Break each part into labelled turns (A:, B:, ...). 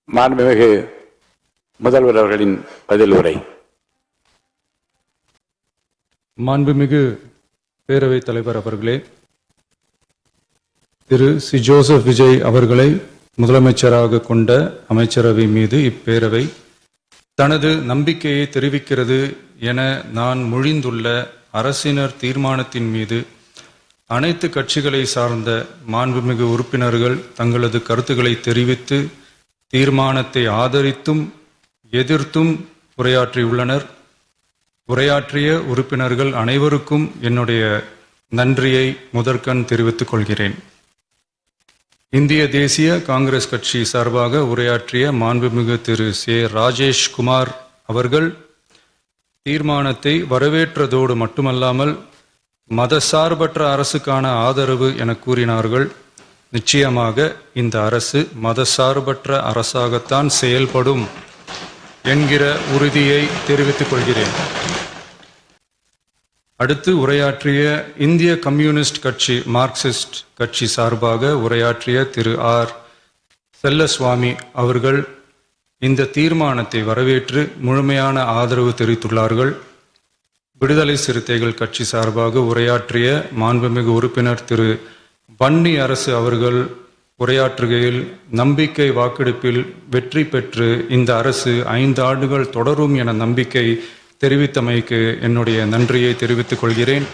A: மாண்புமிகு முதல்வர் அவர்களின் பதில் உரை.
B: மாண்புமிகு பேரவைத் தலைவர் அவர்களே, திரு சி ஜோசப் விஜய் அவர்களை முதலமைச்சராக கொண்ட அமைச்சரவை மீது இப்பேரவை தனது நம்பிக்கையை தெரிவிக்கிறது என நான் மொழிந்துள்ள அரசினர் தீர்மானத்தின் மீது அனைத்து கட்சிகளை சார்ந்த மாண்புமிகு உறுப்பினர்கள் தங்களது கருத்துக்களை தெரிவித்து தீர்மானத்தை ஆதரித்தும் எதிர்த்தும் உரையாற்றியுள்ளனர். உரையாற்றிய உறுப்பினர்கள் அனைவருக்கும் என்னுடைய நன்றியை முதற்கண் தெரிவித்துக் கொள்கிறேன். இந்திய தேசிய காங்கிரஸ் கட்சி சார்பாக உரையாற்றிய மாண்புமிகு திரு சே ராஜேஷ் குமார் அவர்கள் தீர்மானத்தை வரவேற்றதோடு மட்டுமல்லாமல் மதசார்பற்ற அரசுக்கான ஆதரவு என கூறினார்கள். நிச்சயமாக இந்த அரசு மதசார்பற்ற அரசாகத்தான் செயல்படும் என்கிற உறுதியை தெரிவித்துக் கொள்கிறேன். அடுத்து உரையாற்றிய இந்திய கம்யூனிஸ்ட் கட்சி மார்க்சிஸ்ட் கட்சி சார்பாக உரையாற்றிய திரு ஆர் செல்லசுவாமி அவர்கள் இந்த தீர்மானத்தை வரவேற்று முழுமையான ஆதரவு தெரிவித்துள்ளார்கள். விடுதலை சிறுத்தைகள் கட்சி சார்பாக உரையாற்றிய மாண்புமிகு உறுப்பினர் திரு வன்னி அரசு அவர்கள் உரையாற்றுகையில் நம்பிக்கை வாக்கெடுப்பில் வெற்றி பெற்று இந்த அரசு 5 ஆண்டுகள் தொடரும் என நம்பிக்கை தெரிவித்தமைக்கு என்னுடைய நன்றியை தெரிவித்துக் கொள்கிறேன்.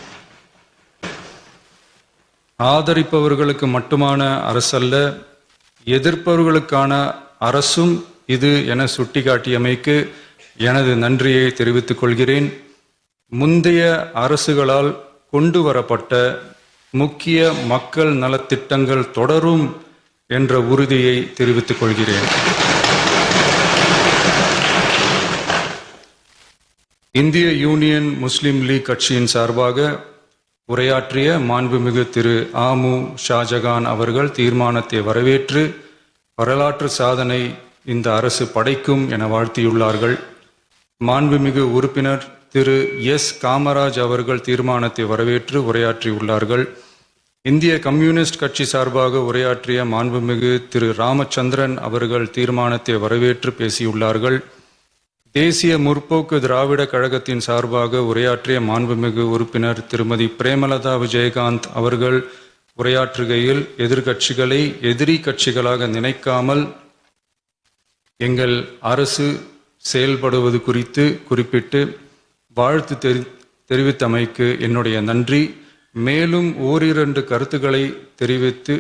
B: ஆதரிப்பவர்களுக்கு மட்டுமான அரசல்ல, எதிர்ப்பவர்களுக்கான அரசும் இது என சுட்டிக்காட்டியமைக்கு எனது நன்றியை தெரிவித்துக் கொள்கிறேன். முந்தைய அரசுகளால் கொண்டு வரப்பட்ட முக்கிய மக்கள் நலத்திட்டங்கள் தொடரும் என்ற உறுதியை தெரிவித்துக் கொள்கிறேன். இந்திய யூனியன் முஸ்லிம் லீக் கட்சியின் சார்பாக உரையாற்றிய மாண்புமிகு திரு ஆமு ஷாஜகான் அவர்கள் தீர்மானத்தை வரவேற்று வரலாற்று சாதனை இந்த அரசு படைக்கும் என வாழ்த்தியுள்ளார்கள். மாண்புமிகு உறுப்பினர் திரு எஸ் காமராஜ் அவர்கள் தீர்மானத்தை வரவேற்று உரையாற்றியுள்ளார்கள். இந்திய கம்யூனிஸ்ட் கட்சி சார்பாக உரையாற்றிய மாண்புமிகு திரு ராமச்சந்திரன் அவர்கள் தீர்மானத்தை வரவேற்று பேசியுள்ளார்கள். தேசிய முற்போக்கு திராவிட கழகத்தின் சார்பாக உரையாற்றிய மாண்புமிகு உறுப்பினர் திருமதி பிரேமலதா விஜயகாந்த் அவர்கள் உரையாற்றுகையில் எதிர்கட்சிகளை எதிரி கட்சிகளாக நினைக்காமல் எங்கள் அரசு செயல்படுவது குறித்து குறிப்பிட்டு வாழ்த்து தெரிவித்தமைக்கு என்னுடைய நன்றி. மேலும் ஓரிரண்டு கருத்துக்களை தெரிவித்து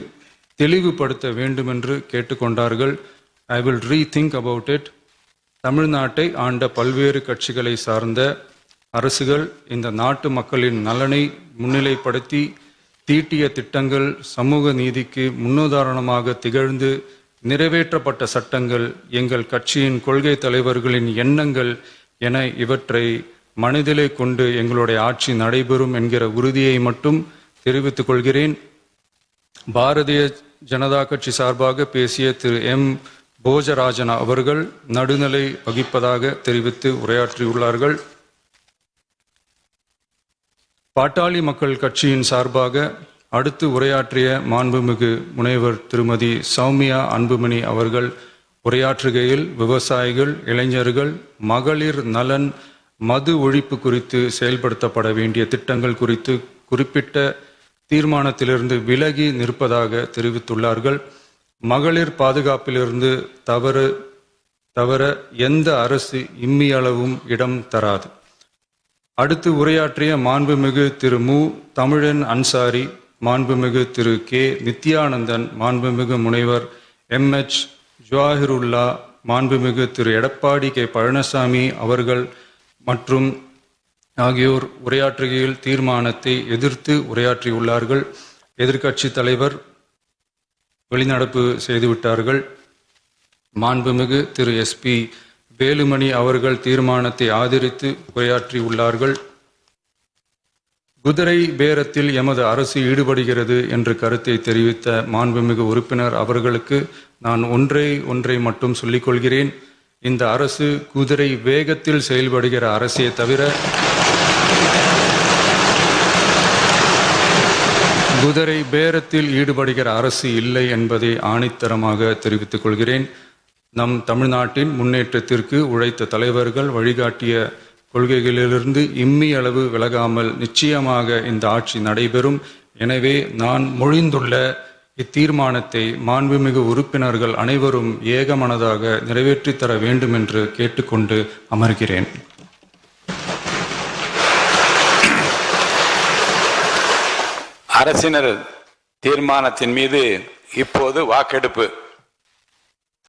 B: தெளிவுபடுத்த வேண்டும் என்று கேட்டுக்கொண்டார்கள். I will rethink about it. தமிழ்நாட்டை ஆண்ட பல்வேறு கட்சிகளை சார்ந்த அரசுகள் இந்த நாட்டு மக்களின் நலனை முன்னிலைப்படுத்தி தீட்டிய திட்டங்கள் சமூக நீதிக்கு முன்னுதாரணமாக திகழ்ந்து நிறைவேற்றப்பட்ட சட்டங்கள் எங்கள் கட்சியின் கொள்கை தலைவர்களின் எண்ணங்கள் என இவற்றை மனதிலே கொண்டு எங்களுடைய ஆட்சி நடைபெறும் என்கிற உறுதியை மட்டும் தெரிவித்துக் கொள்கிறேன். பாரதிய ஜனதா கட்சி சார்பாக பேசிய திரு எம் போஜராஜன் அவர்கள் நடுநிலை வகிப்பதாக தெரிவித்து உரையாற்றியுள்ளார்கள். பாட்டாளி மக்கள் கட்சியின் சார்பாக அடுத்து உரையாற்றிய மாண்புமிகு முனைவர் திருமதி சௌமியா அன்புமணி அவர்கள் உரையாற்றுகையில் விவசாயிகள், இளைஞர்கள், மகளிர் நலன், மது ஒழிப்பு குறித்து செயல்படுத்தப்பட வேண்டிய திட்டங்கள் குறித்து குறிப்பிட்ட தீர்மானத்திலிருந்து விலகி நிற்பதாக தெரிவித்துள்ளார்கள். மகளிர் பாதுகாப்பிலிருந்து தவிர எந்த அரசு இம்மியளவும் இடம் தராது. அடுத்து உரையாற்றிய மாண்புமிகு திரு மு தமிழன் அன்சாரி, மாண்புமிகு திரு கே நித்யானந்தன், மாண்புமிகு முனைவர் MH ஜவாஹிருல்லா, மாண்புமிகு திரு எடப்பாடி கே பழனிசாமி அவர்கள் மற்றும் ஆகியோர் உரையாற்றுகையில் தீர்மானத்தை எதிர்த்து உரையாற்றியுள்ளார்கள். எதிர்க்கட்சி தலைவர் வெளிநடப்பு செய்துவிட்டார்கள். மாண்புமிகு திரு SP வேலுமணி அவர்கள் தீர்மானத்தை ஆதரித்து உரையாற்றியுள்ளார்கள். குதிரை பேரத்தில் எமது அரசு ஈடுபடுகிறது என்ற கருத்தை தெரிவித்த மாண்புமிகு உறுப்பினர் அவர்களுக்கு நான் ஒன்றை மட்டும் சொல்லிக் கொள்கிறேன். இந்த அரசு குதிரை வேகத்தில் செயல்படுகிற அரசே தவிர குதிரை பேரத்தில் ஈடுபடுகிற அரசு இல்லை என்பதை ஆணித்தரமாக தெரிவித்துக் கொள்கிறேன். நம் தமிழ்நாட்டின் முன்னேற்றத்திற்கு உழைத்த தலைவர்கள் வழிகாட்டிய கொள்கைகளிலிருந்து இம்மி அளவு விலகாமல் நிச்சயமாக இந்த ஆட்சி நடைபெறும். எனவே நான் மொழிந்துள்ள இத்தீர்மானத்தை மாண்புமிகு உறுப்பினர்கள் அனைவரும் ஏகமனதாக நிறைவேற்றித் தர வேண்டும் என்று கேட்டுக்கொண்டு அமர்கிறேன்.
A: அரசினர் தீர்மானத்தின் மீது இப்போது வாக்கெடுப்பு.